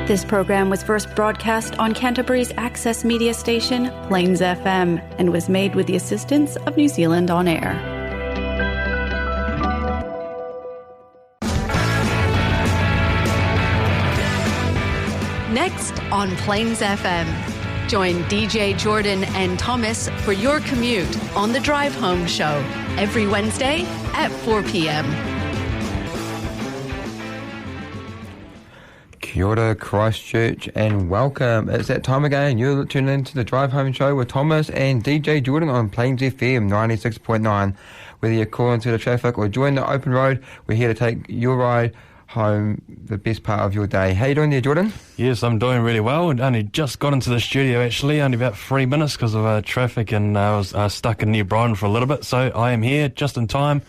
This program was first broadcast on Canterbury's access media station, Plains FM, and was made with the assistance of New Zealand On Air. Next on Plains FM, join DJ Jordan and Thomas for your commute on the Drive Home Show every Wednesday at 4 p.m. Kia ora, Christchurch, and welcome. It's that time again. You're tuning into the Drive Home Show with Thomas and DJ Jordan on Plains FM 96.9. Whether you're calling to the traffic or join the open road, we're here to take your ride home, the best part of your day. How you doing there, Jordan? Yes, I'm doing really well. I only just got into the studio, actually, only about 3 minutes because of traffic, and I was stuck in New Brighton for a little bit, so I am here just in time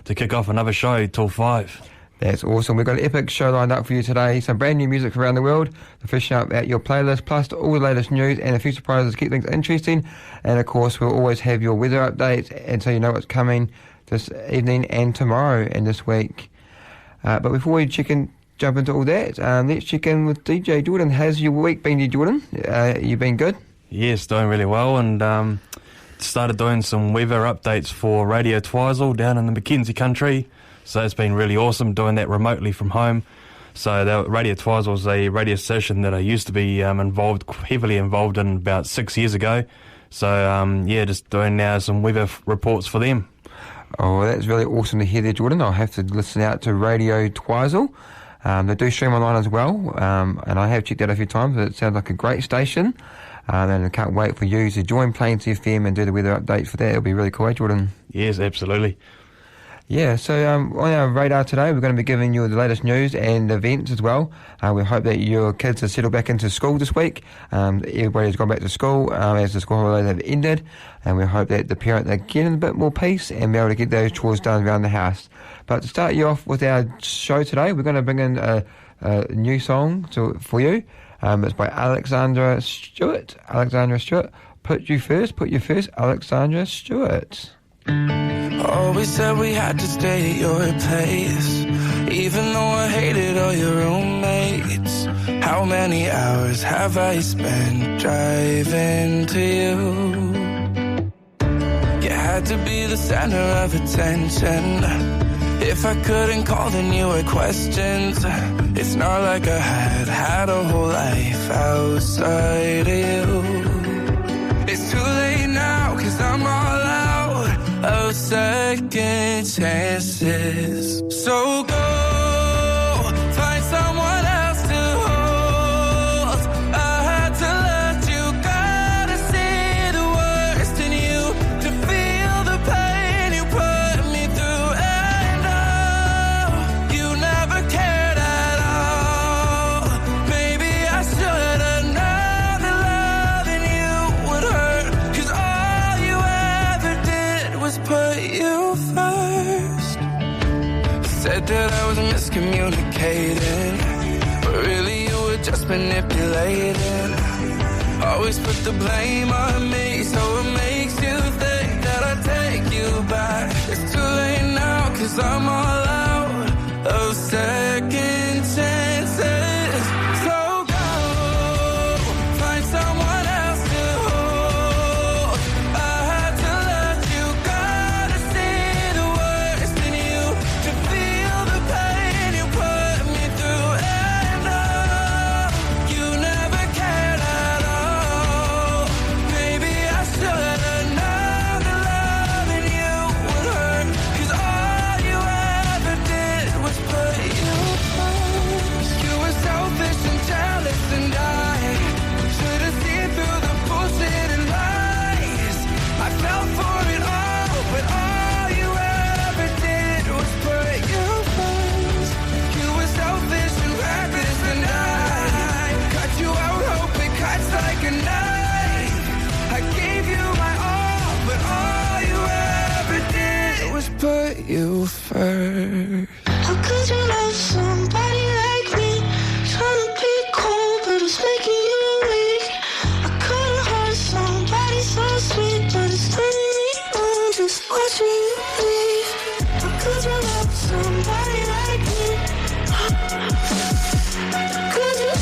to kick off another show till 5. That's awesome. We've got an epic show lined up for you today. Some brand new music from around the world to freshen up at your playlist, plus all the latest news and a few surprises to keep things interesting. And of course, we'll always have your weather updates, and so you know what's coming this evening and tomorrow and this week. But before we jump into all that, let's check in with DJ Jordan. How's your week been, DJ Jordan? You been good? Yes, doing really well, and started doing some weather updates for Radio Twizel down in the Mackenzie country. So it's been really awesome doing that remotely from home. So Radio Twizel was a radio station that I used to be heavily involved in about 6 years ago. So just doing now some weather reports for them. Oh, that's really awesome to hear there, Jordan. I'll have to listen out to Radio Twizel. They do stream online as well, and I have checked out a few times. It sounds like a great station, and I can't wait for you to join Plains FM and do the weather updates for that. It'll be really cool, eh, Jordan? Yes, absolutely. Yeah, so on our radar today, we're going to be giving you the latest news and events as well. We hope that your kids are settled back into school this week. Everybody's gone back to school as the school holidays have ended, and we hope that the parents are getting a bit more peace and be able to get those chores done around the house. But to start you off with our show today, we're going to bring in a new song for you. It's by Alexandra Stewart. Alexandra Stewart, put you first, Alexandra Stewart. Always said we had to stay at your place, even though I hated all your roommates. How many hours have I spent driving to you? You had to be the center of attention. If I couldn't call, then you had questions. It's not like I had a whole life outside of you. It's too late now, 'cause I'm all out of second chances. So go find someone else to hold. I had to let you go to see the worst in you, to feel the pain you put me through. And oh, you never cared at all. Maybe I should have known that loving you would hurt, 'cause all you ever did was put you first. Said that I was miscommunicating, but really you were just manipulating. Always put the blame on me, so it makes you think that I take you back. It's too late now, 'cause I'm all out of second chances. So go find someone else to hold. I had to let you go to see the worst in you, to feel the pain you put me through. And oh, you never cared at all. Maybe I should have known that loving you would hurt, 'cause all you ever did was put you first. You were selfish and jealous, and I should have seen through the bullshit and lies. I fell for it all, but all you ever did was put you first. You were selfish and reckless, and I cut you out, hope it cuts like a knife. I gave you my all, but all you ever did was put you first. How could you love somebody like me? Trying to be cool, but it's making you weak. I could've hurt somebody so sweet, but it's turning me on just watching you leave. How could you love somebody like me? Could you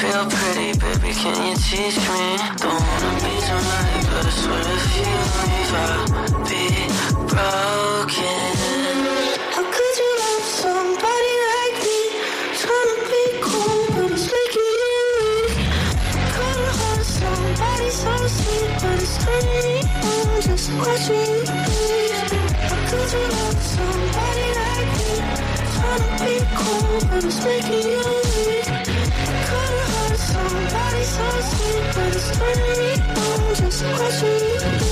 feel pretty, baby, can you teach me? Don't wanna be tonight, but I swear if you leave, I'll be broken. How could you love somebody like me? Trying to be cool, but it's making you weak. Couldn't hurt somebody so sweet, but it's turning me on, just watching you breathe. How could you love somebody like me? Trying to be cool, but it's making you weak. Couldn't hurt somebody so sweet, but it's turning me on, just watching you breathe.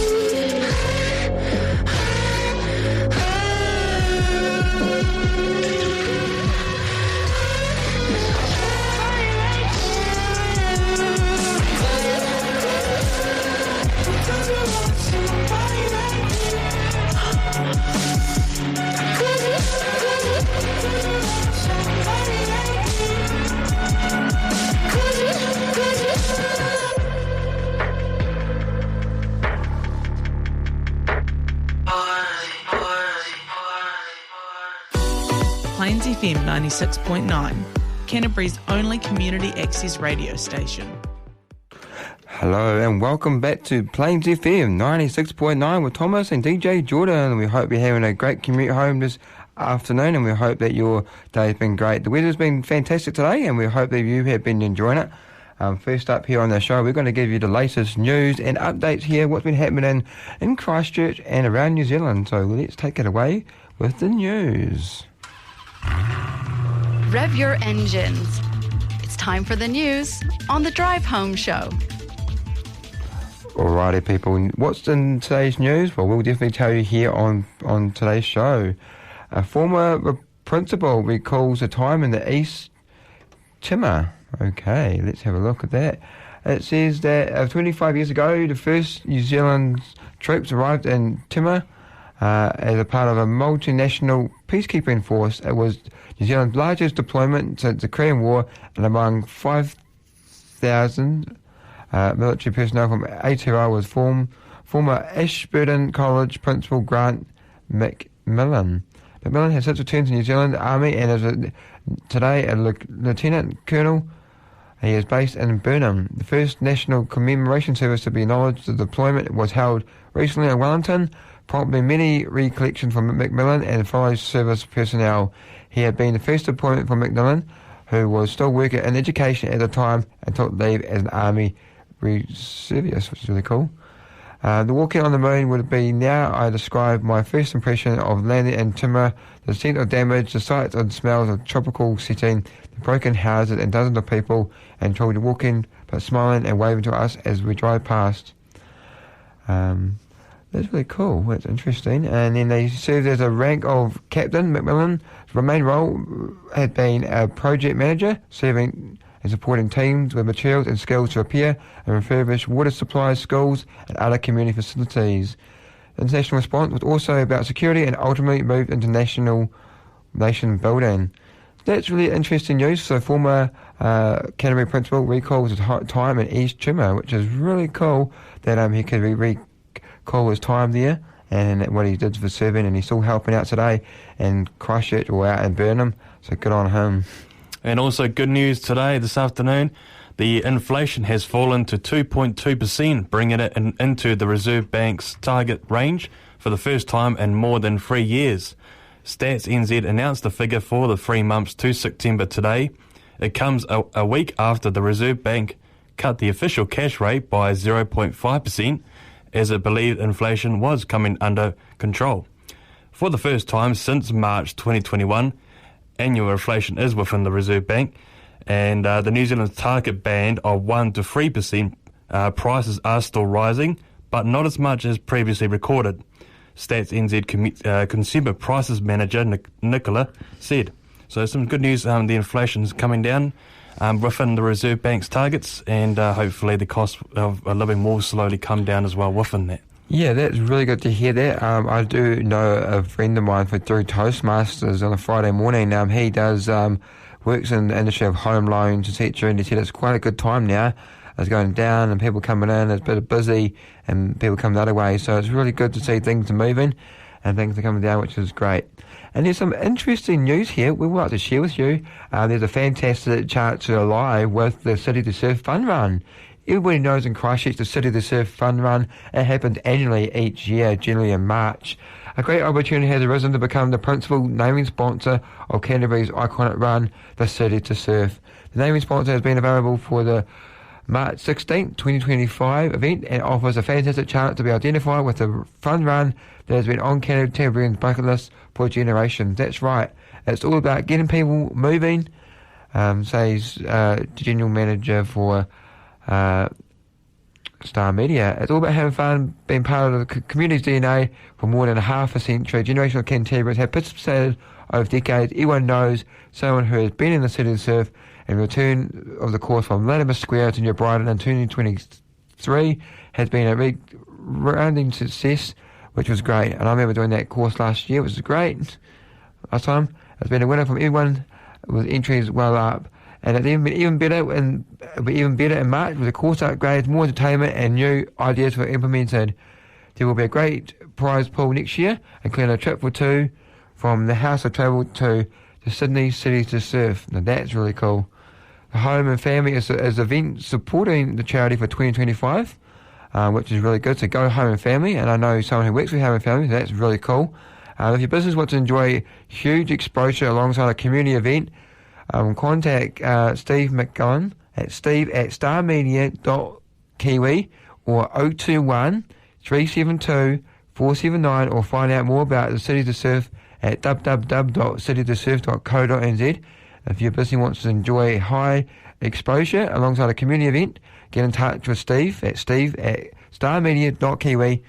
Plains FM 96.9, Canterbury's only community access radio station. Hello and welcome back to Plains FM 96.9 with Thomas and DJ Jordan. We hope you're having a great commute home this afternoon, and we hope that your day's been great. The weather's been fantastic today, and we hope that you have been enjoying it. First up here on the show, we're going to give you the latest news and updates here, what's been happening in Christchurch and around New Zealand. So let's take it away with the news. Rev your engines. It's time for the news on the Drive Home Show. Alrighty, people. What's in today's news? Well, we'll definitely tell you here on today's show. A former principal recalls a time in the East Timor. Okay, let's have a look at that. It says that 25 years ago, the first New Zealand troops arrived in Timor as a part of a multinational peacekeeping force. It was New Zealand's largest deployment since the Korean War, and among 5,000 military personnel from Aotearoa was former Ashburton College principal Grant McMillan. McMillan has since returned to New Zealand Army and is today a lieutenant colonel. He is based in Burnham. The first national commemoration service to be acknowledged the deployment was held recently in Wellington, prompting many recollections from McMillan and fellow service personnel. He had been the first deployment for McMillan, who was still working in education at the time and took leave as an army reservist, which is really cool. The walking on the moon would be now I describe my first impression of landing in Timor, the scent of damage, the sights and smells of tropical setting, the broken houses and dozens of people and children walking but smiling and waving to us as we drive past. That's really cool. That's interesting. And then they served as a rank of captain. McMillan's main role had been a project manager, serving and supporting teams with materials and skills to repair and refurbish water supplies, schools and other community facilities. The international response was also about security and ultimately moved into nation building. That's really interesting news. So former Canterbury principal recalls his time in East Timor, which is really cool that he could recall his time there and what he did for serving, and he's still helping out today in Christchurch or out in Burnham. So good on him. And also good news today, this afternoon, the inflation has fallen to 2.2%, bringing it into the Reserve Bank's target range for the first time in more than 3 years. Stats NZ announced the figure for the 3 months to September today. It comes a week after the Reserve Bank cut the official cash rate by 0.5%, as it believed inflation was coming under control. For the first time since March 2021, annual inflation is within the Reserve Bank, and the New Zealand's target band of 1 to 3%. Prices are still rising, but not as much as previously recorded. Stats NZ Consumer Prices Manager Nicola said. So some good news, the inflation is coming down within the Reserve Bank's targets, and hopefully the cost of living will slowly come down as well within that. Yeah, that's really good to hear that. I do know a friend of mine through Toastmasters on a Friday morning. He does works in the industry of home loans, etc., and he said it's quite a good time now. It's going down and people coming in, it's a bit busy and people coming the other way, so it's really good to see things are moving. and things are coming down, which is great. And there's some interesting news here we would like to share with you. There's a fantastic chart to live with the City to Surf Fun Run. Everybody knows in Christchurch the City to Surf Fun Run, it happens annually each year, generally in March. A great opportunity has arisen to become the principal naming sponsor of Canterbury's iconic run, the City to Surf. The naming sponsor has been available for the March 16th, 2025 event and offers a fantastic chance to be identified with the fun run that has been on Canterbury's bucket list for generations. That's right. It's all about getting people moving, says General Manager for Star Media. It's all about having fun, being part of the community's DNA for more than half a century. Generational Canterburyans have participated over decades. Everyone knows someone who has been in the City to Surf, and return of the course from Latimer Square to New Brighton in 2023 has been a resounding success, which was great. And I remember doing that course last year, which was great. Last time, it's been a winner from everyone with entries well up. And it's even better in March with the course upgrades, more entertainment and new ideas were implemented. There will be a great prize pool next year, including a trip for two from the House of Travel to the Sydney City to Surf. Now that's really cool. The Home and Family is an event supporting the charity for 2025, which is really good. So go Home and Family, and I know someone who works with Home and Family, so that's really cool. If your business wants to enjoy huge exposure alongside a community event, contact Steve McGowan at steve@starmedia.kiwi or 021 372 479, or find out more about the City to Surf at www.citytosurf.co.nz. If your business wants to enjoy high exposure alongside a community event, get in touch with Steve at starmedia.kiwi,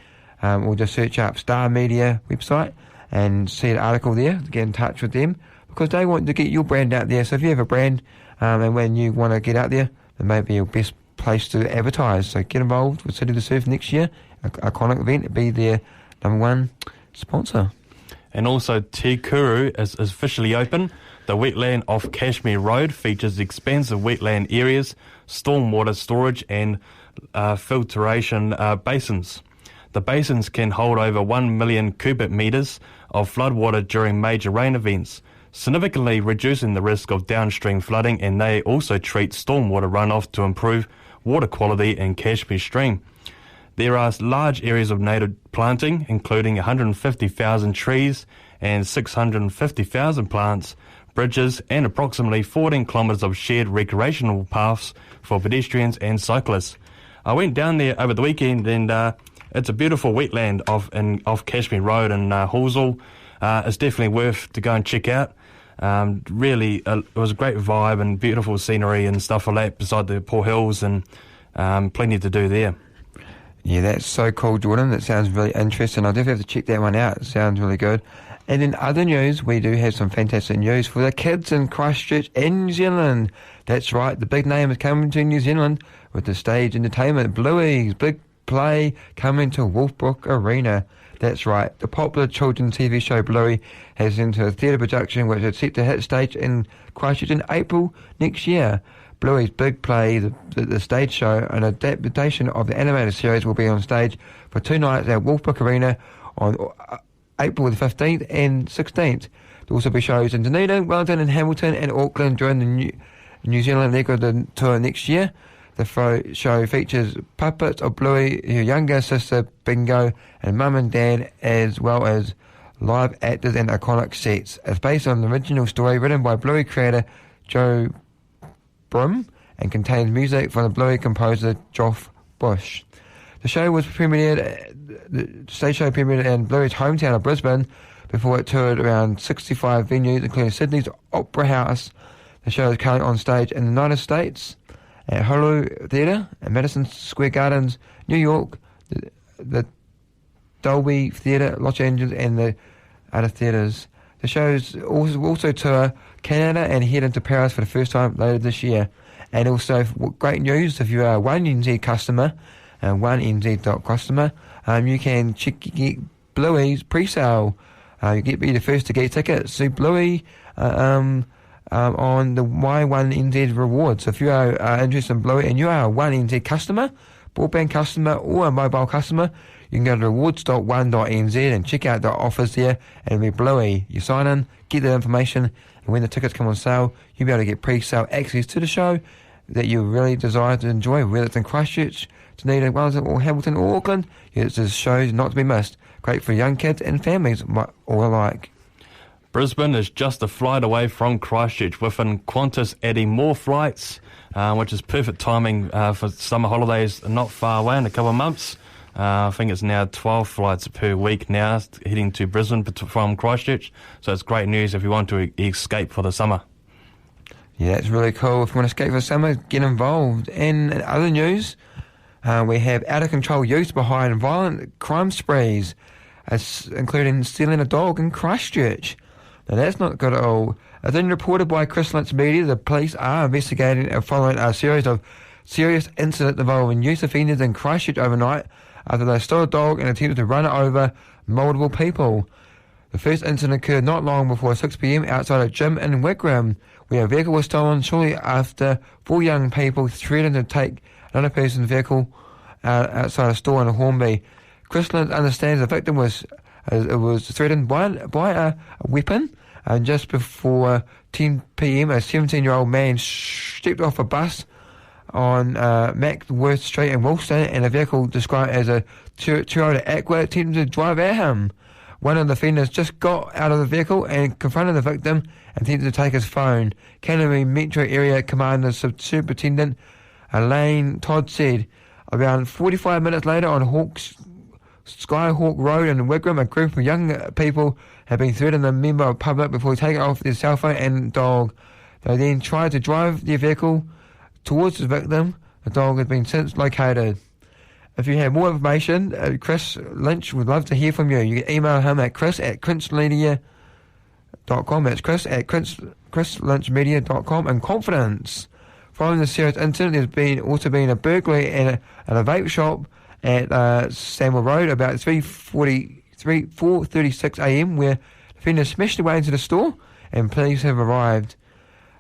or just search up Star Media website and see an article there to get in touch with them, because they want to get your brand out there. So if you have a brand and when you want to get out there, it may be your best place to advertise. So get involved with City to Surf next year, iconic event, be their number one sponsor. And also Te Kuru is officially open. The wetland off Kashmir Road features expansive wetland areas, stormwater storage and filtration basins. The basins can hold over 1 million cubic metres of floodwater during major rain events, significantly reducing the risk of downstream flooding, and they also treat stormwater runoff to improve water quality in Kashmir Stream. There are large areas of native planting, including 150,000 trees and 650,000 plants, bridges, and approximately 14 kilometres of shared recreational paths for pedestrians and cyclists. I went down there over the weekend, and it's a beautiful wetland off Kashmir Road in Halsall. It's definitely worth to go and check out. Really, it was a great vibe and beautiful scenery and stuff like that beside the Port Hills, and plenty to do there. Yeah, that's so cool, Jordan. That sounds really interesting. I'll definitely have to check that one out. It sounds really good. And in other news, we do have some fantastic news for the kids in Christchurch and New Zealand. That's right, the big name is coming to New Zealand with the stage entertainment Bluey's big play coming to Wolfbrook Arena. That's right, the popular children's TV show Bluey has entered a theatre production which is set to hit stage in Christchurch in April next year. Bluey's big play, the stage show, an adaptation of the animated series, will be on stage for 2 nights at Wolfbrook Arena on April the 15th and 16th. There will also be shows in Dunedin, Wellington and Hamilton and Auckland during the New Zealand leg of the tour next year. The show features puppets of Bluey, her younger sister Bingo, and Mum and Dad, as well as live actors and iconic sets. It's based on the original story written by Bluey creator Joe Brum and contains music from the Bluey composer Geoff Bush. The stage show premiered in Bluey's hometown of Brisbane before it toured around 65 venues, including Sydney's Opera House. The show is currently on stage in the United States at Hulu Theatre at Madison Square Gardens, New York, the Dolby Theatre, Los Angeles, and the other theatres. The shows also tour Canada and head into Paris for the first time later this year. And also, great news, if you are a 1NZ customer, 1NZ.customer, you can get Bluey's pre-sale. You get be the first to get tickets to Bluey on the Y1NZ rewards. So if you are interested in Bluey and you are a 1NZ customer, broadband customer or a mobile customer, You can go to rewards.one.nz and check out the offers there, and it'll be bluey. You sign in, get that information, and when the tickets come on sale, you'll be able to get pre-sale access to the show that you really desire to enjoy, whether it's in Christchurch, Dunedin, Wellington or Hamilton or Auckland. It's a show not to be missed. Great for young kids and families all alike. Brisbane is just a flight away from Christchurch, with Qantas adding more flights, which is perfect timing for summer holidays not far away in a couple of months. I think it's now 12 flights per week now heading to Brisbane from Christchurch, so it's great news if you want to escape for the summer. Yeah, that's really cool. If you want to escape for the summer, get involved. And in other news, we have out-of-control youth behind violent crime sprees, including stealing a dog in Christchurch. Now, that's not good at all. As been reported by Chris Lynch Media, the police are investigating and following a series of serious incidents involving youth offenders in Christchurch overnight after they stole a dog and attempted to run it over multiple people. The first incident occurred not long before 6 p.m. outside a gym in Wigram, where a vehicle was stolen shortly after 4 young people threatened to take another person's vehicle outside a store in Hornby. Chris Lynch understands the victim was threatened by a weapon, and just before 10 p.m. a 17-year-old man stepped off a bus on Mackworth Street in Woolston, and a vehicle described as a Toyota Aqua attempted to drive at him. One of the offenders just got out of the vehicle and confronted the victim and attempted to take his phone. Canterbury Metro Area Commander Superintendent Elaine Todd said, around 45 minutes later on Skyhawk Road in Wigram, a group of young people had been threatened a member of public before taking off their cell phone and dog. They then tried to drive their vehicle towards the victim. The dog has been since located. If you have more information, Chris Lynch would love to hear from you. You can email him at chris@chrislynchmedia.com. That's chris@chrislynchmedia.com. And confidence. Following the serious incident, there's also been a burglary at a vape shop at Samuel Road about 4:36 a.m. where the offender smashed their way into the store, and police have arrived,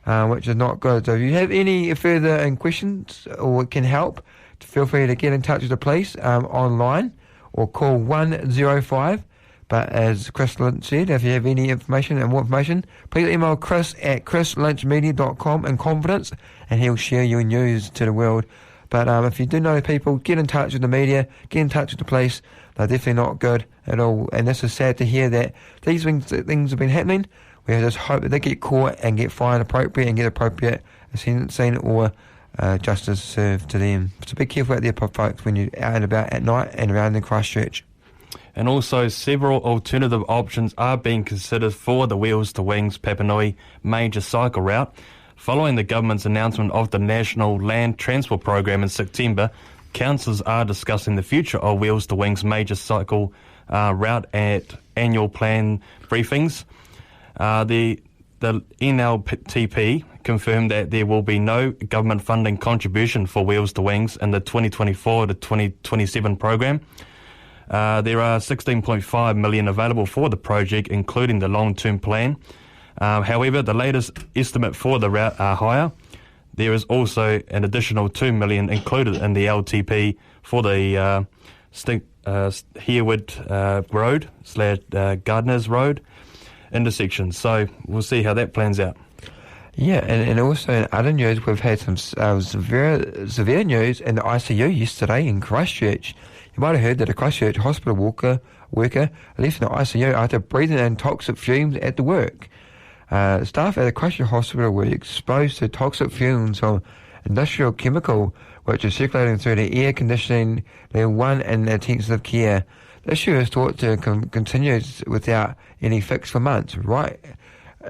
which is not good. So if you have any further questions or can help, feel free to get in touch with the police online or call 105. But as Chris Lynch said, if you have any information and more information, please email chris@chrislynchmedia.com in confidence, and he'll share your news to the world. But if you do know people, get in touch with the media, get in touch with the police. They're definitely not good at all. And this is sad to hear that these things have been happening. We just hope that they get caught and get fined appropriate and get appropriate sentencing or justice served to them. So be careful out there, folks, when you're out and about at night and around in Christchurch. And also, several alternative options are being considered for the Wheels to Wings Papanui major cycle route. Following the government's announcement of the National Land Transport Program in September, councillors are discussing the future of Wheels to Wings major cycle route at annual plan briefings. The NLTP confirmed that there will be no government funding contribution for Wheels to Wings in the 2024 to 2027 program. There are $16.5 million available for the project, including the long-term plan. However, the latest estimate for the route are higher. There is also an additional $2 million included in the LTP for the Herwood Road / Gardner's Road intersection. So we'll see how that plans out. Yeah, and also in other news, we've had some severe news in the ICU yesterday in Christchurch. You might have heard that a Christchurch hospital worker left the ICU after breathing in toxic fumes at the work. Staff at the Christchurch hospital were exposed to toxic fumes from industrial chemical, which is circulating through the air conditioning level 1 in intensive care. The issue is thought to continue without any fix for months, right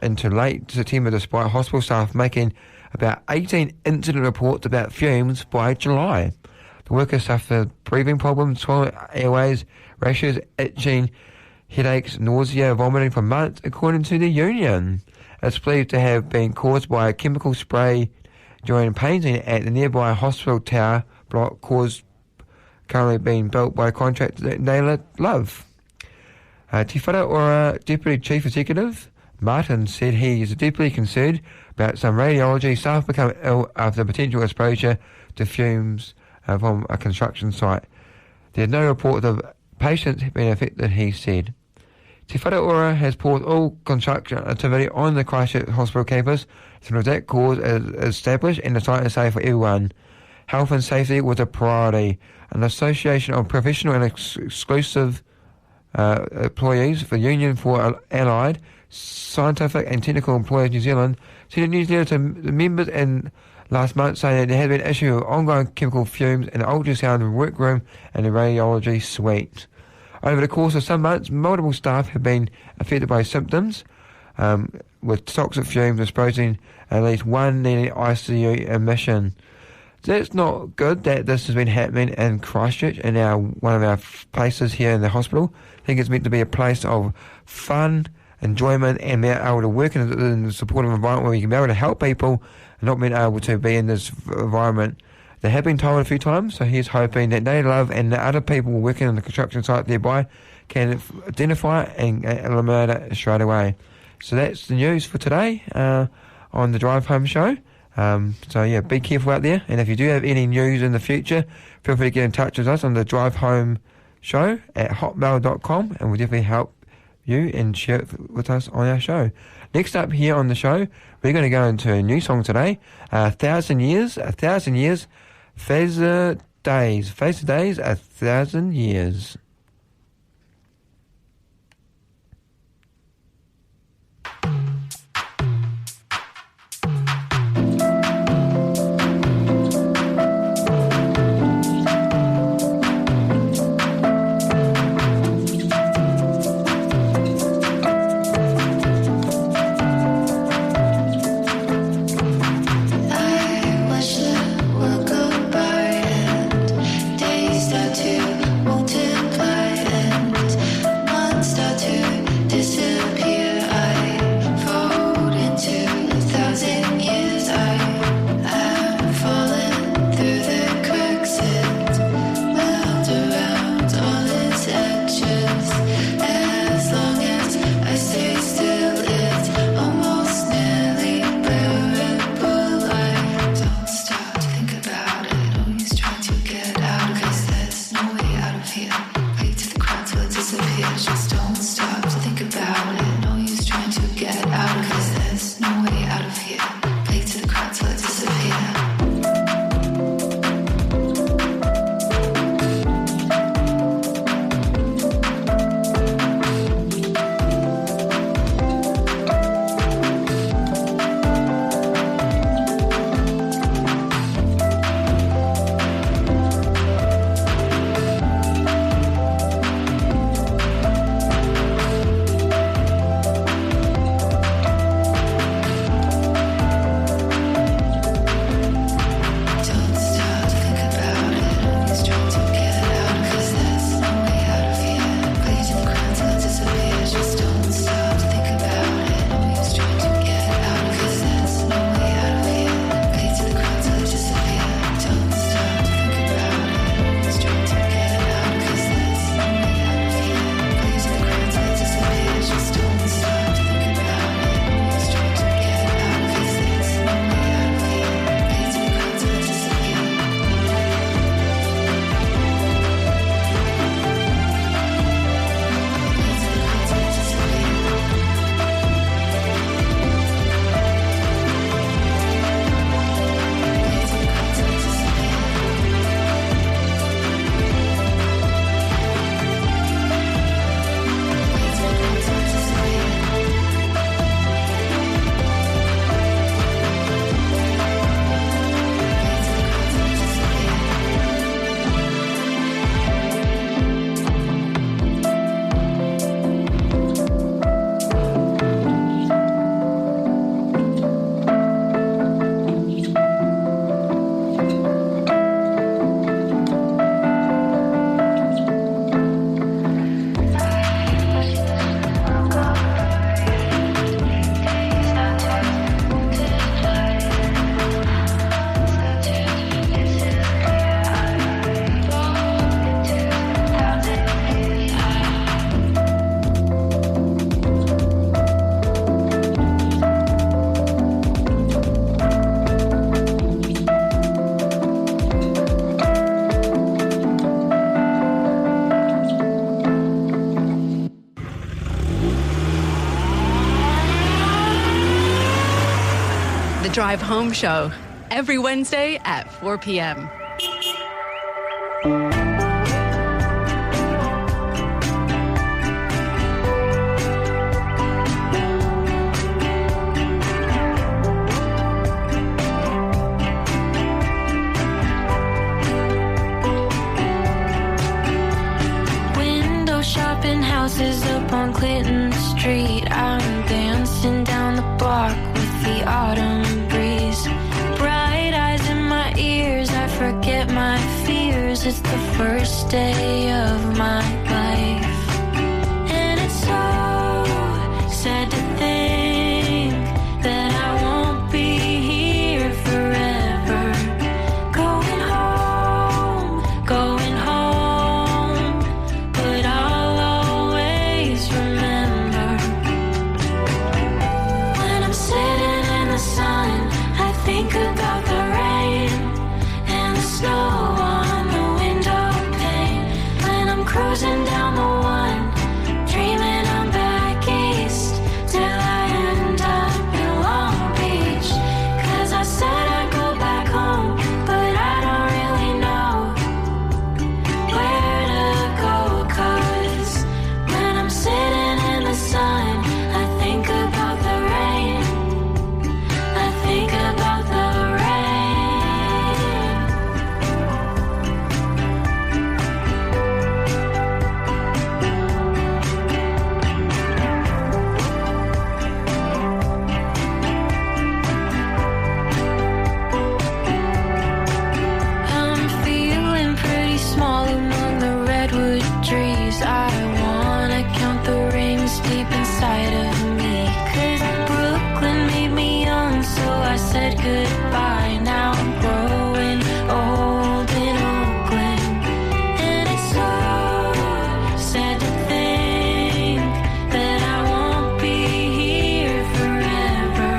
into late September, despite hospital staff making about 18 incident reports about fumes by July. The workers suffered breathing problems, swollen airways, rashes, itching, headaches, nausea, vomiting for months, according to the union. It's believed to have been caused by a chemical spray during painting at the nearby hospital tower block currently being built by a contractor Naylor Love. Te Whara Ora Deputy Chief Executive Martin said he is deeply concerned about some radiology staff becoming ill after potential exposure to fumes from a construction site. There are no reports of patients have been affected, he said. Te Whareora has paused all construction activity on the Christchurch Hospital campus until that cause is established and the site is safe for everyone. Health and safety was a priority. An association of professional and exclusive employees for Union for Allied Scientific and Technical Employees New Zealand sent a newsletter to members in last month saying that there had been an issue of ongoing chemical fumes in the ultrasound workroom and the radiology suite. Over the course of some months, multiple staff have been affected by symptoms, with toxic fumes exposing at least one needing ICU admission. That's not good that this has been happening in Christchurch, in one of our places here in the hospital. I think it's meant to be a place of fun, enjoyment, and being able to work in a supportive environment where you can be able to help people and not being able to be in this environment. They have been told a few times, so he's hoping that they love and the other people working on the construction site thereby can identify and eliminate it straight away. So that's the news for today on the Drive Home Show. So yeah, be careful out there, and if you do have any news in the future, feel free to get in touch with us on the Drive Home Show at hotmail.com, and we'll definitely help you and share it with us on our show. Next up here on the show, we're going to go into a new song today, 1,000 Years, 1,000 Years, Fazer Days, 1,000 Years. Days start to multiply. Drive Home Show, every Wednesday at 4 p.m. Window shopping houses up on Clinton Street. I'm dancing down the block with the autumn breeze. Bright eyes in my ears, I forget my fears. It's the first day of my life, and it's so sad to think that I won't be here forever. Going home, but I'll always remember. When I'm sitting in the sun, I think about the rain and the snow on the window pane. When I'm cruising down the one, dreaming I'm back east, till I end up in Long Beach. 'Cause I said I'd go back home, but I don't really know where to go. 'Cause when I'm sitting in the sun, I think about the rain. I think about the rain. I'm feeling pretty small among the redwood trees. I wanna count the rings deep inside of me. 'Cause Brooklyn made me young, so I said goodbye. Now I'm growing old in Oakland, and it's so sad to think that I won't be here forever.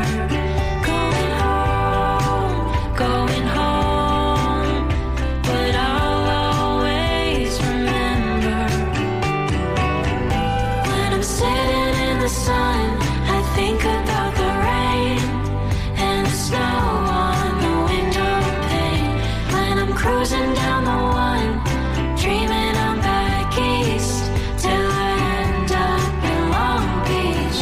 Going home, but I'll always remember. When I'm sitting in the sun, I think about the rain and the snow on the window pane. When I'm cruising down the one, dreaming I'm back east, till I end up in Long Beach.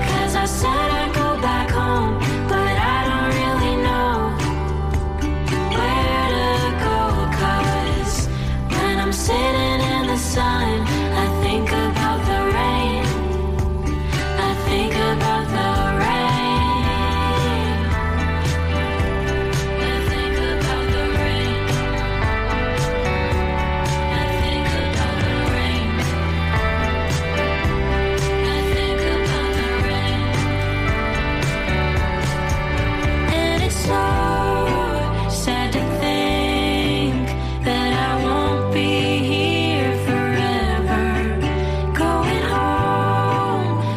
'Cause I said I'd go back home, but I don't really know where to go. 'Cause when I'm sitting in the sun, I think about the rain. I think about the rain. I think about the rain. I think about the rain. I think about the rain. And it's so sad to think that I won't be here forever.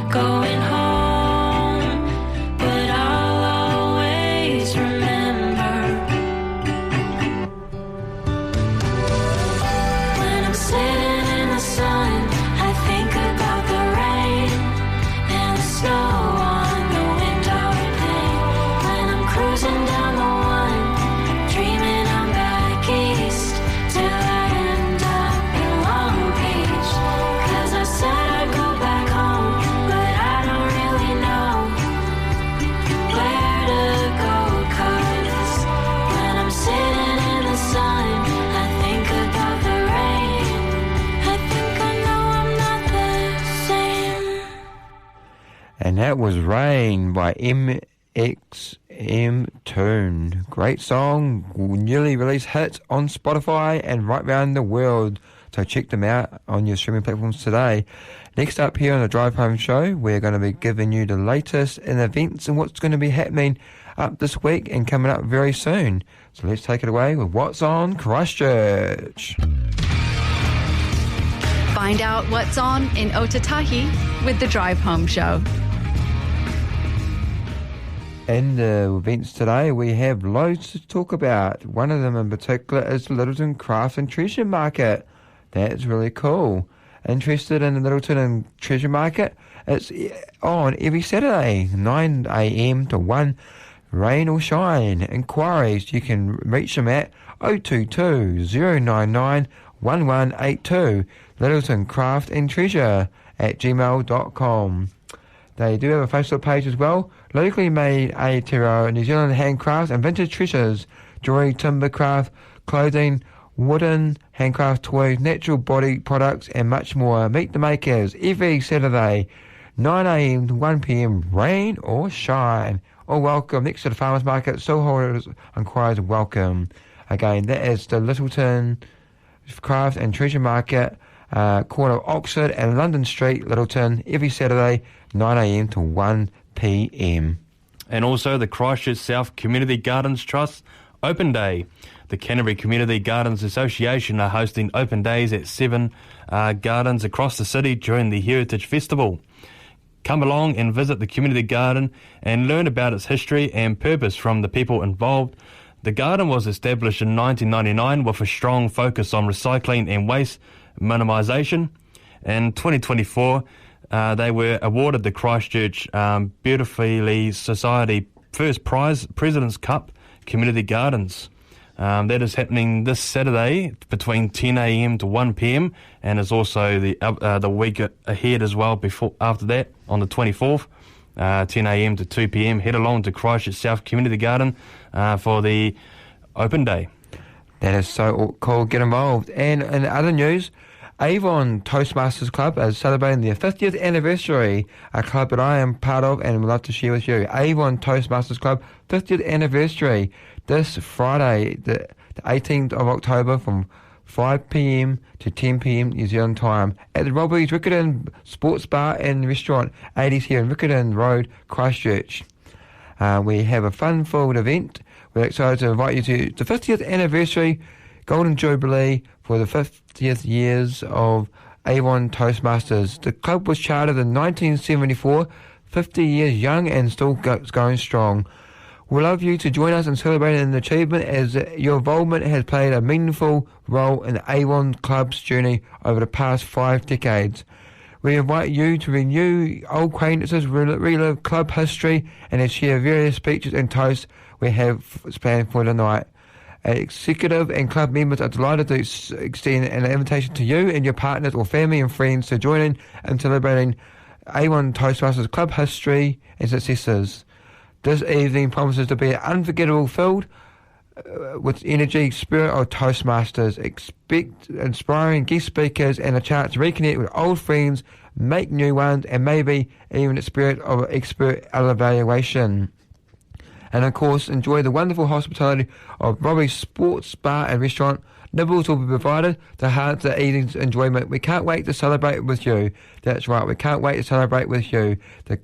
Going home, but I'll always remember. When I'm sitting in the sun, I think about the rain and the snow on the window pane. When I'm cruising down the one, dreaming I'm back east, till I end up in Long Beach. 'Cause I said I'd go back home, but I don't really know where to go. 'Cause when I'm sitting in the sun, I think about the rain. I think I know I'm not the same. And that was Rain by MXM Tune. Great song, newly released hit on Spotify and right around the world. So check them out on your streaming platforms today. Next up here on the Drive Home Show, we're going to be giving you the latest in events and what's going to be happening up this week and coming up very soon. So let's take it away with What's on Christchurch. Find out what's on in Otatahi with the Drive Home Show. In the events today, we have loads to talk about. One of them in particular is the Littleton Crafts and Treasure Market. That's really cool. Interested in the Littleton and Treasure Market? It's on every Saturday, 9 a.m. to 1 rain or shine. Inquiries, you can reach them at 022 099 1182, Littleton Craft and Treasure at gmail.com. They do have a Facebook page as well. Locally made Aotearoa New Zealand handcrafts and vintage treasures, jewellery, timber craft, clothing, wooden, handcraft toys, natural body products and much more. Meet the makers every Saturday, 9am to 1pm, rain or shine. Or welcome next to the farmers market. Stallholders inquiries welcome. Again, that is the Littleton Craft and Treasure Market, corner of Oxford and London Street, Littleton, every Saturday, 9am to 1pm. And also the Christchurch South Community Gardens Trust Open Day. The Canterbury Community Gardens Association are hosting open days at 7 gardens across the city during the Heritage Festival. Come along and visit the community garden and learn about its history and purpose from the people involved. The garden was established in 1999 with a strong focus on recycling and waste minimisation. In 2024, they were awarded the Christchurch Beautifully Society First Prize President's Cup Community Gardens. That is happening this Saturday between 10am to 1pm, and is also the week ahead as well. After that, on the 24th, 10am to 2pm, head along to Christchurch South Community Garden for the open day. That is so cool. Get involved. And in other news, Avon Toastmasters Club is celebrating their 50th anniversary, a club that I am part of and would love to share with you. Avon Toastmasters Club 50th anniversary this Friday, the 18th of October from 5pm to 10pm New Zealand time at the Robbie's Riccarton Sports Bar and Restaurant, 80s here in Riccarton Road, Christchurch. We have a fun-filled event. We're excited to invite you to the 50th anniversary Golden Jubilee for the 50th years of Avon Toastmasters. The club was chartered in 1974, 50 years young and still going strong. We'd love you to join us in celebrating the achievement, as your involvement has played a meaningful role in the Avon Club's journey over the past 5 decades. We invite you to renew old acquaintances, relive club history, and to share various speeches and toasts we have planned for the night. Executive and club members are delighted to extend an invitation to you and your partners or family and friends to join in celebrating Avon Toastmasters club history and successes. This evening promises to be unforgettable, filled with energy, spirit of Toastmasters. Expect inspiring guest speakers and a chance to reconnect with old friends, make new ones, and maybe even a spirit of expert evaluation. And of course, enjoy the wonderful hospitality of Robbie's Sports Bar and Restaurant. Nibbles will be provided to enhance the evening's enjoyment. We can't wait to celebrate with you. That's right, we can't wait to celebrate with you. The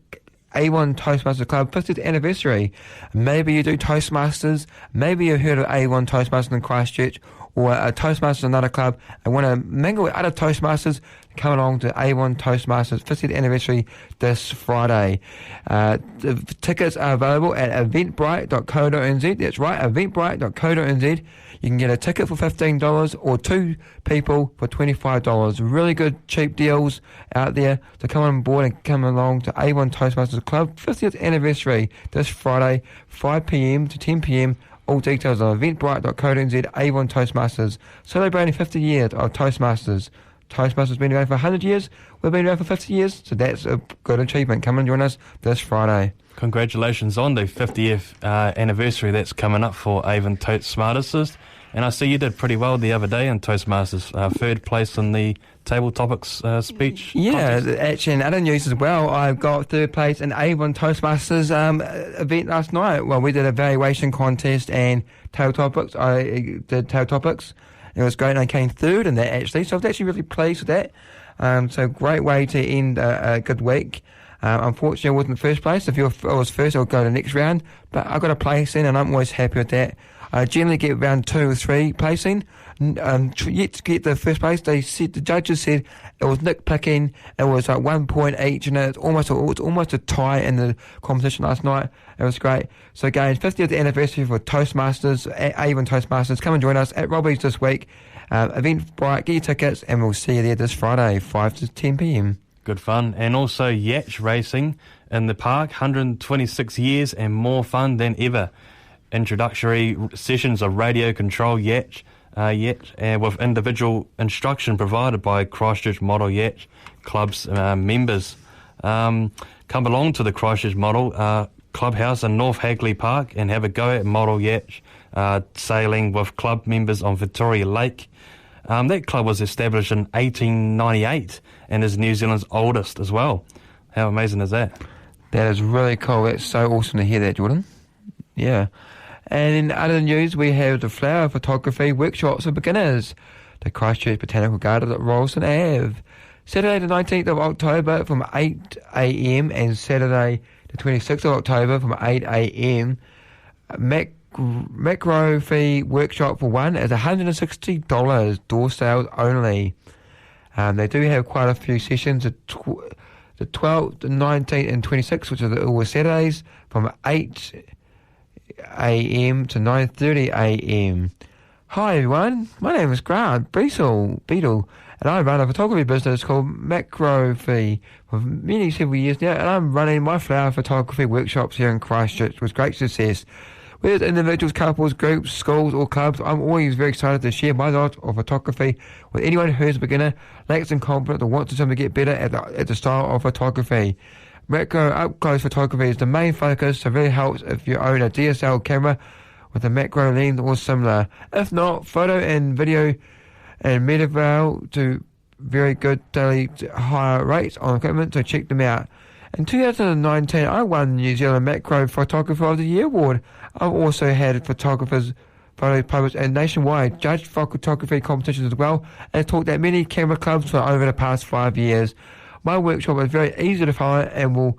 Avon Toastmasters Club 50th anniversary. Maybe you do Toastmasters, maybe you've heard of Avon Toastmasters in Christchurch, or a Toastmasters in another club and want to mingle with other Toastmasters. Come along to Avon Toastmasters 50th anniversary this Friday. The tickets are available at eventbrite.co.nz. That's right, eventbrite.co.nz. You can get a ticket for $15 or 2 people for $25. Really good, cheap deals out there. So come on board and come along to Avon Toastmasters Club 50th anniversary this Friday, 5pm to 10pm. All details on eventbrite.co.nz. Avon Toastmasters, celebrating 50 years of Toastmasters. Toastmasters has been around for 100 years. We've been around for 50 years, so that's a good achievement. Come and join us this Friday. Congratulations on the 50th anniversary that's coming up for Avon Toastmasters. And I see you did pretty well the other day in Toastmasters, 3rd place in the table topics speech. Yeah, contest. actually in other news as well, I got 3rd place in Avon Toastmasters event last night. Well, we did a valuation contest and table topics. I did table topics. It was great, and I came 3rd in that actually, so I was actually really pleased with that. So great way to end a good week. Unfortunately, I wasn't first place. If I was first, I would go to the next round, but I got a place in, and I'm always happy with that. I generally get round 2 or 3 placing. Yet to get the first place, the judges said it was nitpicking. It was like 1 point each, and it was almost a tie in the competition last night. It was great. So again, 50th anniversary for Toastmasters, Avon Toastmasters. Come and join us at Robbie's this week. Eventbrite, get your tickets, and we'll see you there this Friday, 5 to 10 p.m. Good fun. And also yacht racing in the park, 126 years and more fun than ever. Introductory sessions of radio control yacht with individual instruction provided by Christchurch Model Yacht Club's members. Come along to the Christchurch Model Clubhouse in North Hagley Park and have a go at Model Yacht sailing with club members on Victoria Lake. That club was established in 1898 and is New Zealand's oldest as well. How amazing is that? That is really cool. It's so awesome to hear that, Jordan. Yeah. And in other news, we have the flower photography workshops for beginners. The Christchurch Botanical Garden at Rolleston Ave. Saturday the 19th of October from 8 a.m. and Saturday the 26th of October from 8 a.m. Macro fee workshop for one is $160, door sales only. They do have quite a few sessions, the 12th, the 19th and 26th, which are all Saturdays, from 8 a.m. to 9:30 a.m. Hi everyone, my name is Grant Beadle, and I run a photography business called Macro Fee for several years now, and I'm running my flower photography workshops here in Christchurch with great success. Whether it's individuals, couples, groups, schools or clubs, I'm always very excited to share my knowledge of photography with anyone who is a beginner, lacks in confidence or wants to get better at the style of photography. Macro up-close photography is the main focus, so it really helps if you own a DSLR camera with a macro lens or similar. If not, photo and video and Medival to very good daily higher rates on equipment, so check them out. In 2019, I won the New Zealand Macro Photographer of the Year award. I've also had photographers photos published in nationwide judged photography competitions as well, and taught at many camera clubs for over the past 5 years. My workshop is very easy to follow, and we'll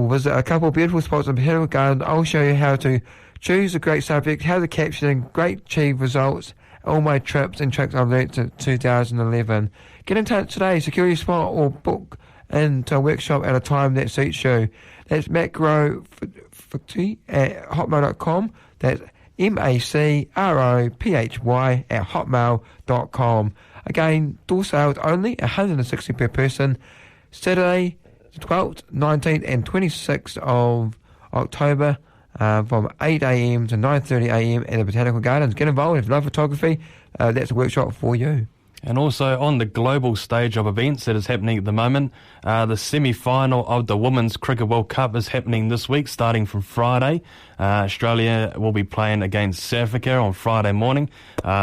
visit a couple of beautiful spots in Botanical Garden. I'll show you how to choose a great subject, how to capture them, great achieve results, all my trips and tricks I've learnt since 2011. Get in touch today, secure your spot or book into a workshop at a time that suits you. That's macrophy at hotmail.com. That's MACROPHY at hotmail.com. Again, door sales only, $160 per person. Saturday, the 12th, 19th and 26th of October from 8 a.m. to 9:30 a.m. at the Botanical Gardens. Get involved if you love photography. That's a workshop for you. And also on the global stage of events that is happening at the moment, the semi-final of the Women's Cricket World Cup is happening this week, starting from Friday. Australia will be playing against South Africa on Friday morning.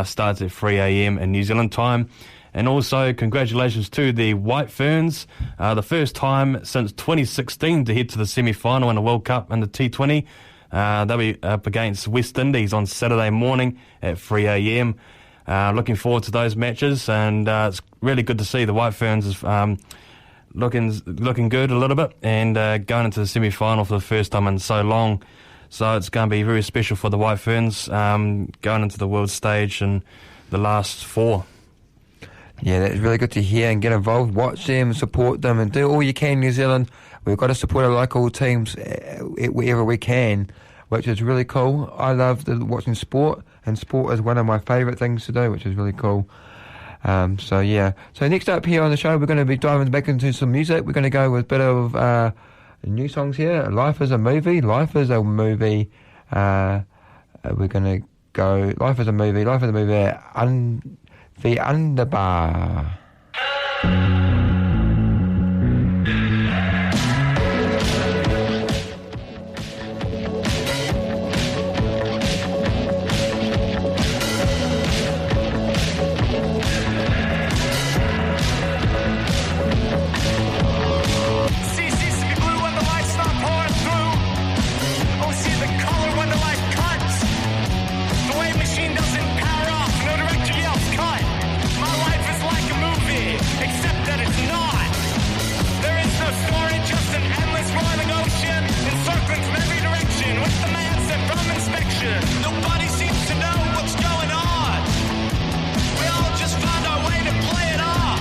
Starts at 3 a.m. in New Zealand time. And also congratulations to the White Ferns, the first time since 2016 to head to the semi-final in the World Cup in the T20. They'll be up against West Indies on Saturday morning at 3 a.m. Looking forward to those matches, and it's really good to see the White Ferns is looking good a little bit, and going into the semi-final for the first time in so long. So it's going to be very special for the White Ferns going into the world stage in the last four. Yeah, that's really good to hear, and get involved, watch them, support them, and do all you can, New Zealand. We've got to support our local teams wherever we can, which is really cool. I love watching sport, and sport is one of my favourite things to do, which is really cool. So next up here on the show, we're going to be diving back into some music. We're going to go with a bit of new songs here. Life is a Movie. We're going to go Life is a Movie. The Underbar. Nobody seems to know what's going on. We all just find our way to play it off.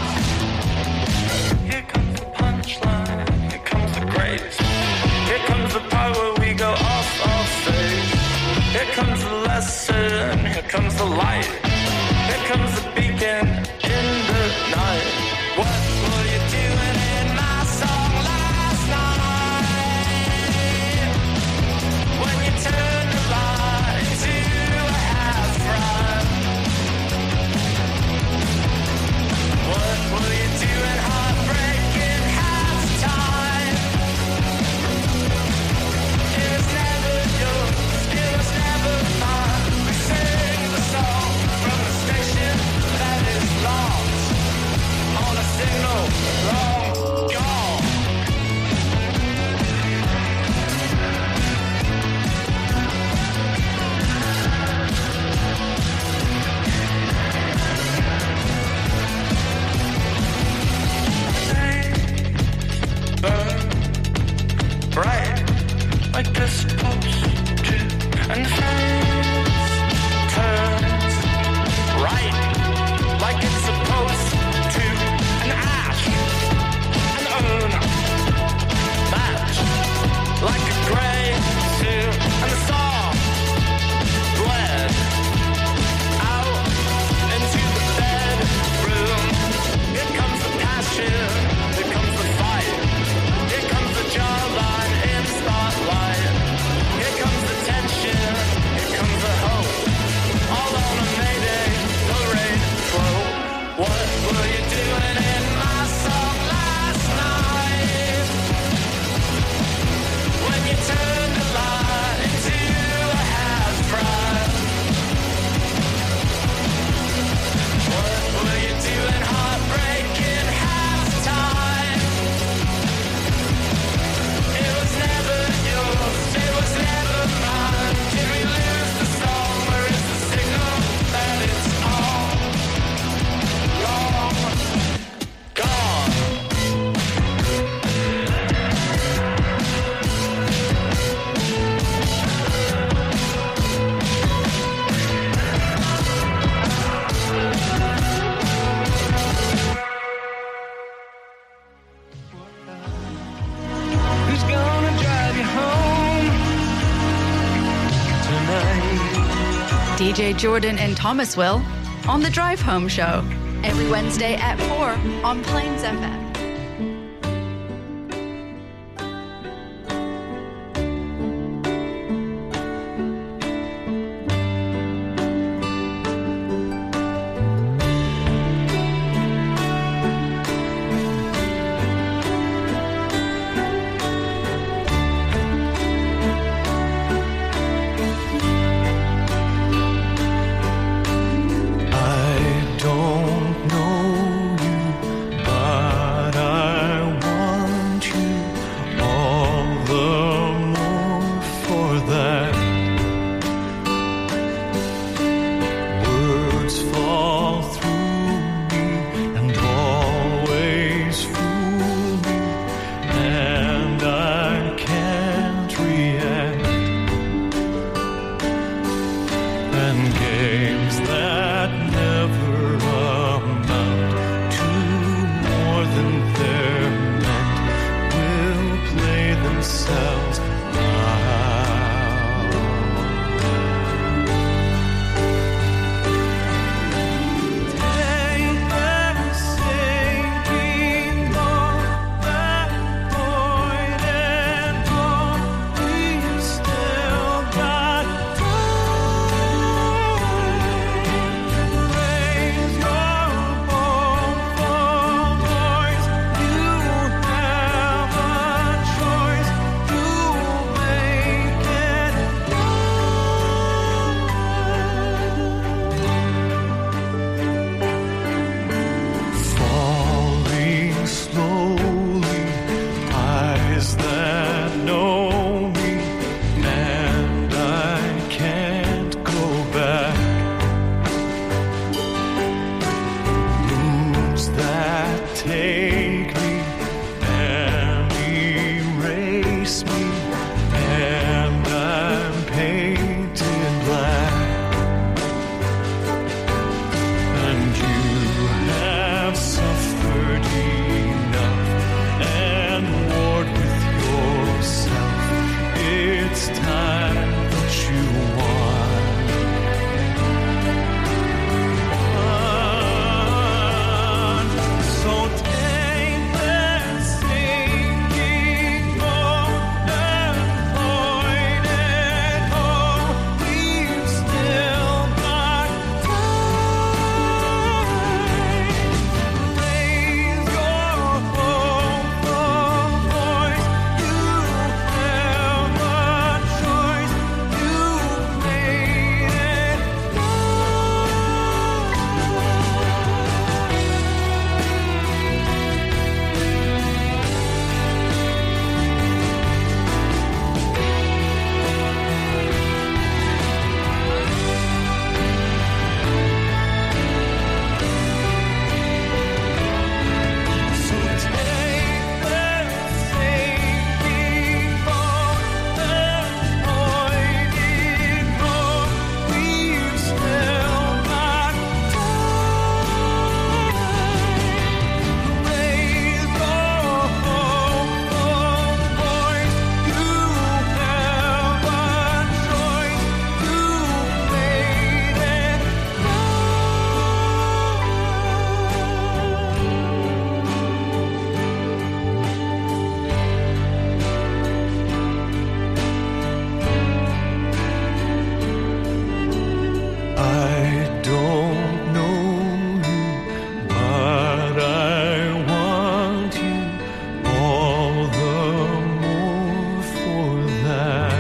Here comes the punchline. Here comes the greatest. Here comes the part where we go off stage. Here comes the lesson. Here comes the light. Here comes the beacon in the night. What were you doing in DJ Jordan and Thomas will on The Drive Home Show every Wednesday at 4 on Plains FM. I don't know you, but I want you all the more for that. Words fall through me and always fool me, and I can't react. And games that never amount to more than they're meant will play themselves out. Take the sinking of that point and on, we've still got raise your hopeful voice. You have a choice to make it falling slowly, eyes that know me, and I can't go back. Moves that take me and erase me, and I'm painted black. And you have suffered enough and warred with yourself. It's time that you won. So take that sinking boat and point it home. We've still got time. Raise your hopeful voice. You have a choice. You made it So take that sinking boat and point it home. We've still got time. Raise your hopeful voice. You have a choice. You made it I don't know you, but I want you all the more for that.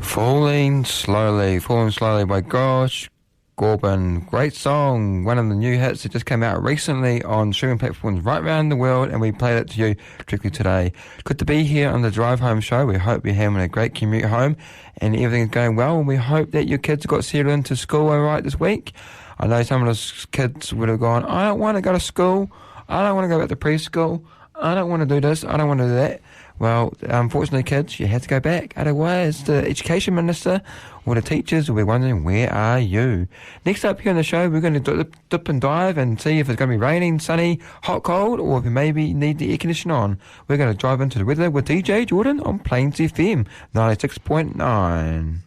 Falling Slowly by Gosh Corbin. Great song. One of the new hits that just came out recently on streaming platforms right around the world, and we played it to you strictly today. Good to be here on the Drive Home Show. We hope you're having a great commute home and everything is going well, and we hope that your kids got settled into school all right this week. I know some of those kids would have gone, I don't want to go to school. I don't want to go back to preschool. I don't want to do this. I don't want to do that. Well, unfortunately, kids, you had to go back. Otherwise, the Education Minister or the teachers will be wondering, where are you? Next up here on the show, we're going to dip and dive and see if it's going to be raining, sunny, hot, cold, or if you maybe need the air conditioner on. We're going to dive into the weather with DJ Jordan on Plains FM 96.9.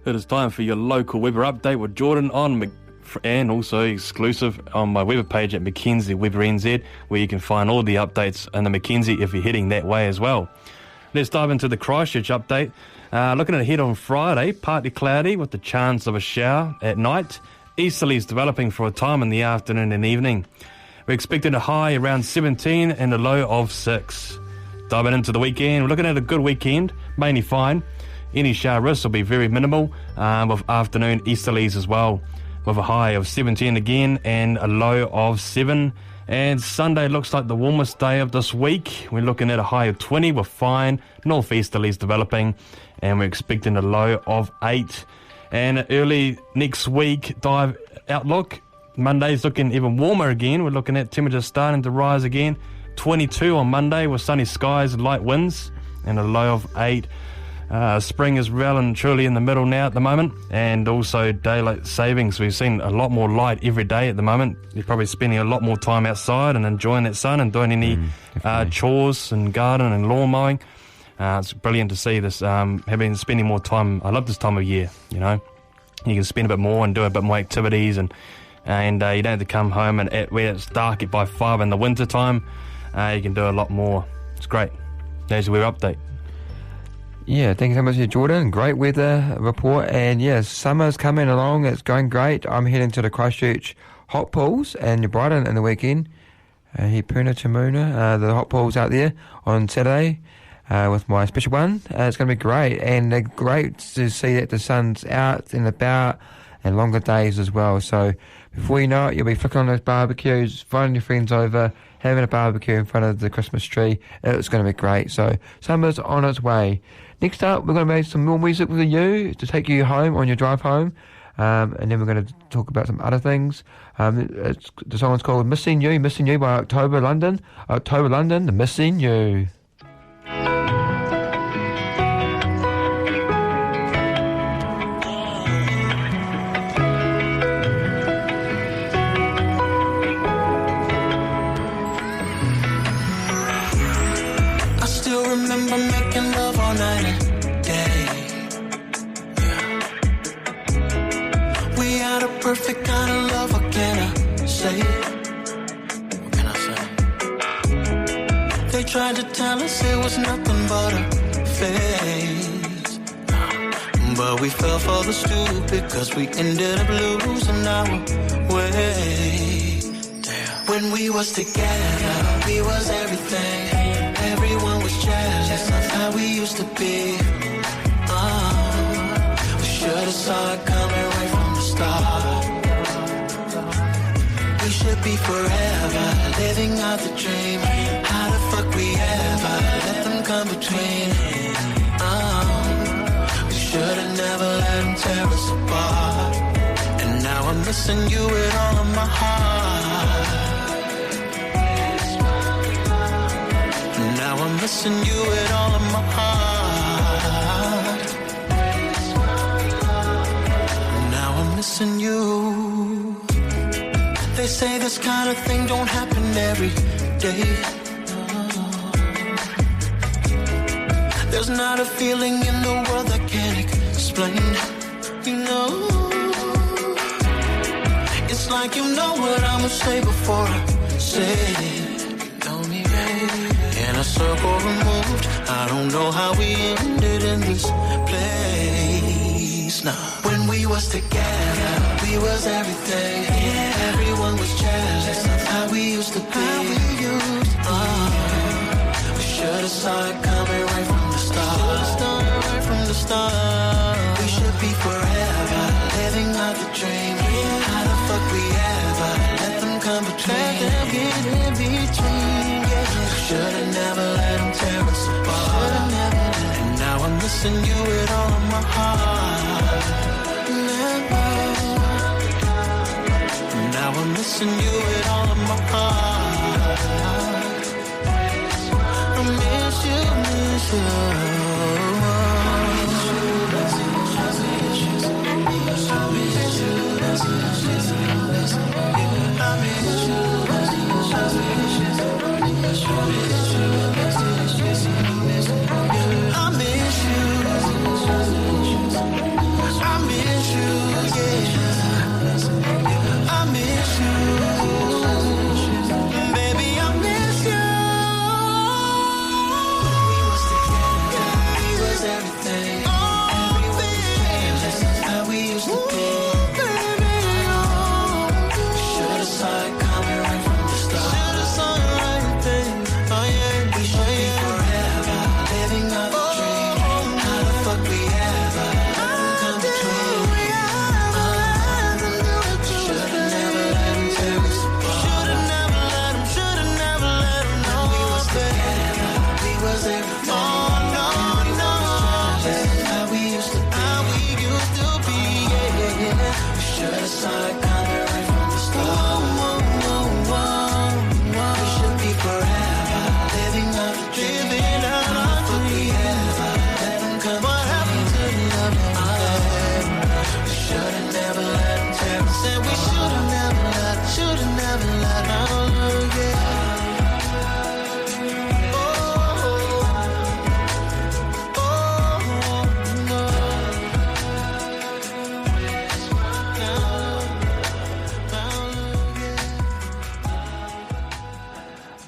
It is time for your local weather update with Jordan on and also exclusive on my weather page at Mackenzie Weather NZ, where you can find all the updates in the Mackenzie if you're heading that way as well. Let's dive into the Christchurch update. Looking ahead on Friday, partly cloudy with the chance of a shower at night. Easterlies developing for a time in the afternoon and evening. We're expecting a high around 17 and a low of 6. Diving into the weekend, we're looking at a good weekend, mainly fine. Any shower risks will be very minimal, with afternoon easterlies as well, with a high of 17 again and a low of 7. And Sunday looks like the warmest day of this week. We're looking at a high of 20 with fine northeasterlies developing, and we're expecting a low of 8. And early next week, dive outlook, Monday's looking even warmer again. We're looking at temperatures starting to rise again. 22 on Monday with sunny skies and light winds, and a low of 8. Spring is well and truly in the middle now at the moment, and also daylight savings. We've seen a lot more light every day at the moment. You're probably spending a lot more time outside and enjoying that sun and doing any chores and garden and lawn mowing. It's brilliant to see this, spending more time. I love this time of year, you know. You can spend a bit more and do a bit more activities, and you don't have to come home and where it's dark by 5 in the winter time. You can do a lot more. It's great. There's your weather update. Yeah, thank you so much, Jordan. Great weather report. And yes, summer's coming along. It's going great. I'm heading to the Christchurch Hot Pools and New Brighton in the weekend. He Puna Chamuna, the hot pools out there on Saturday with my special one. It's going to be great. And great to see that the sun's out and about and longer days as well. So before you know it, you'll be flicking on those barbecues, inviting your friends over, having a barbecue in front of the Christmas tree. It's going to be great. So summer's on its way. Next up, we're going to make some more music with you to take you home on your drive home. And then we're going to talk about some other things. The song's called Missing You by October London, the Missing You. I still remember making love all night and day. Yeah. We had a perfect kind of love, what can I say? What can I say? They tried to tell us it was nothing but a phase. But we fell for the stupid, cause we ended up losing our way. Damn. When we was together, we was everything. Everyone was jealous of how we used to be. We should've saw it coming right from the start. We should be forever, living out the dream. How the fuck we ever let them come between? We should've never let them tear us apart. And now I'm missing you with all of my heart. Now I'm missing you with all of my heart. Now I'm missing you. They say this kind of thing don't happen every day. There's not a feeling in the world that can explain. You know, it's like you know what I'ma say before I say it. In a circle removed, I don't know how we ended in this place. Now, when we was together, we was everything. Everyone was jealous of how we used to be. We should've saw it coming right from the start. We should be forever, living out the dream. How the fuck we ever let them come between? Should've never let them tear us apart. And now I'm missing you with all of my heart. Now I'm missing you with all of my my heart. I miss you.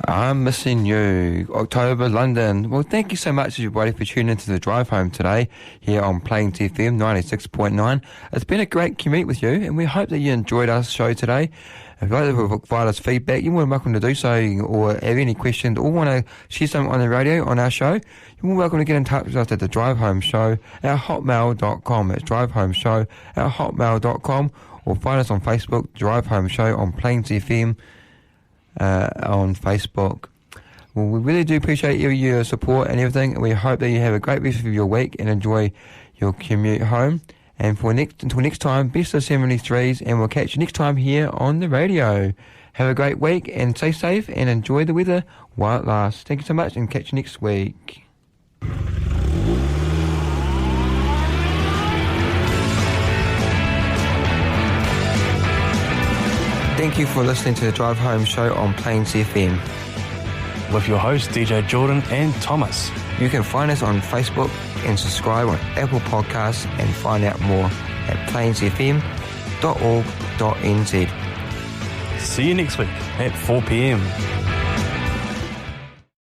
I'm Missing You, October, London. Well, thank you so much, everybody, for tuning into the drive home today here on Plains FM 96.9. It's been a great commute with you, and we hope that you enjoyed our show today. If you'd like to provide us feedback, you're more than welcome to do so, or have any questions, or want to share something on the radio on our show, you're more welcome to get in touch with us at the Drive Home Show at hotmail.com. It's Drive Home Show at hotmail.com, or find us on Facebook, Drive Home Show on Plains FM. On Facebook. Well, we really do appreciate your support and everything, and we hope that you have a great rest of your week and enjoy your commute home. And until next time, best of 73s, and we'll catch you next time here on the radio. Have a great week and stay safe and enjoy the weather while it lasts. Thank you so much, and catch you next week. Thank you for listening to the Drive Home Show on Plains FM. With your hosts, DJ Jordan and Thomas. You can find us on Facebook and subscribe on Apple Podcasts, and find out more at plainsfm.org.nz. See you next week at 4 p.m.